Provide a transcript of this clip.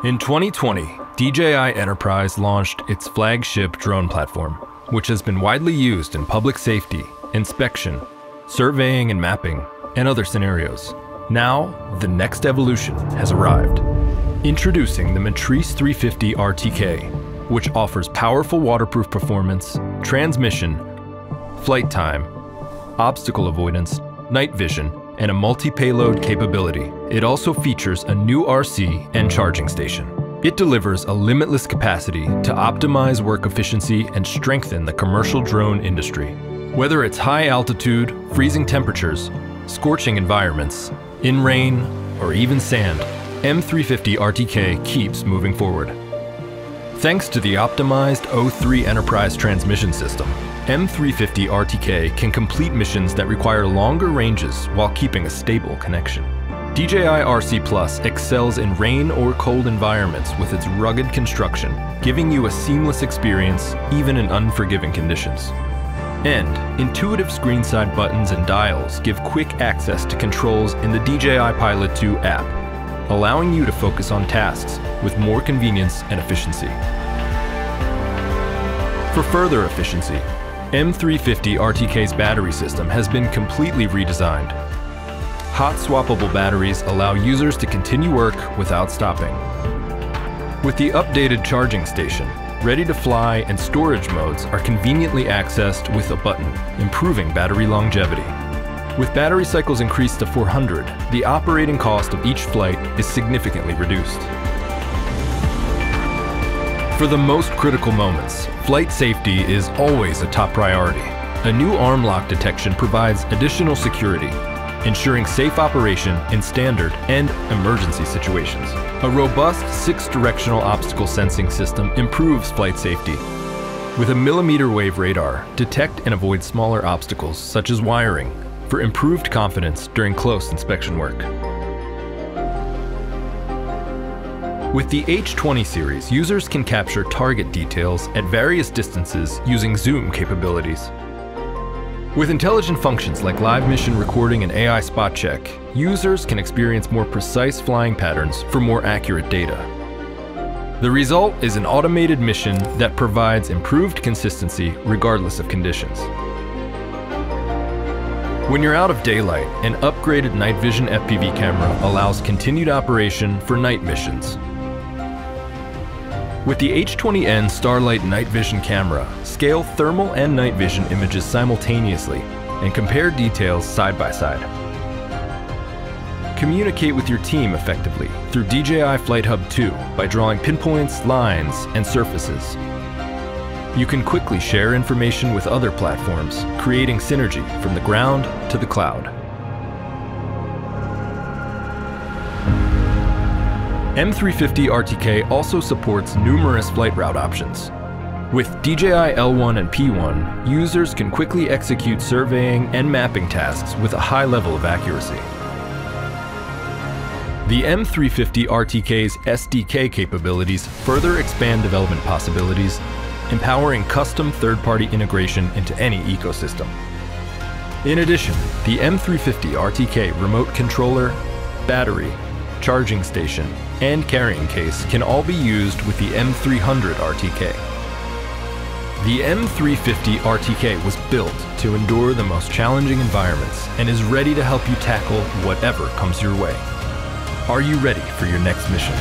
In 2020, DJI Enterprise launched its flagship drone platform, which has been widely used in public safety, inspection, surveying and mapping, and other scenarios. Now, the next evolution has arrived. Introducing the M350 RTK, which offers powerful waterproof performance, transmission, flight time, obstacle avoidance, night vision, and a multi-payload capability. It also features a new RC and charging station. It delivers a limitless capacity to optimize work efficiency and strengthen the commercial drone industry. Whether it's high altitude, freezing temperatures, scorching environments, in rain, or even sand, M350 RTK keeps moving forward. Thanks to the optimized O3 Enterprise transmission system, M350 RTK can complete missions that require longer ranges while keeping a stable connection. DJI RC Plus excels in rain or cold environments with its rugged construction, giving you a seamless experience even in unforgiving conditions. And intuitive screenside buttons and dials give quick access to controls in the DJI Pilot 2 app, allowing you to focus on tasks with more convenience and efficiency. For further efficiency, M350 RTK's battery system has been completely redesigned. Hot swappable batteries allow users to continue work without stopping. With the updated charging station, ready to fly and storage modes are conveniently accessed with a button, improving battery longevity. With battery cycles increased to 400, the operating cost of each flight is significantly reduced. For the most critical moments, flight safety is always a top priority. A new arm lock detection provides additional security, ensuring safe operation in standard and emergency situations. A robust 6-directional obstacle sensing system improves flight safety. With a millimeter wave radar, detect and avoid smaller obstacles such as wiring for improved confidence during close inspection work. With the H20 series, users can capture target details at various distances using zoom capabilities. With intelligent functions like live mission recording and AI spot check, users can experience more precise flying patterns for more accurate data. The result is an automated mission that provides improved consistency regardless of conditions. When you're out of daylight, an upgraded night vision FPV camera allows continued operation for night missions. With the H20N Starlight night vision camera, scale thermal and night vision images simultaneously and compare details side by side. Communicate with your team effectively through DJI Flight Hub 2 by drawing pinpoints, lines, and surfaces. You can quickly share information with other platforms, creating synergy from the ground to the cloud. M350 RTK also supports numerous flight route options. With DJI L1 and P1, users can quickly execute surveying and mapping tasks with a high level of accuracy. The M350 RTK's SDK capabilities further expand development possibilities, empowering custom third-party integration into any ecosystem. In addition, the M350 RTK remote controller, battery, charging station, and carrying case can all be used with the M300 RTK. The M350 RTK was built to endure the most challenging environments and is ready to help you tackle whatever comes your way. Are you ready for your next mission?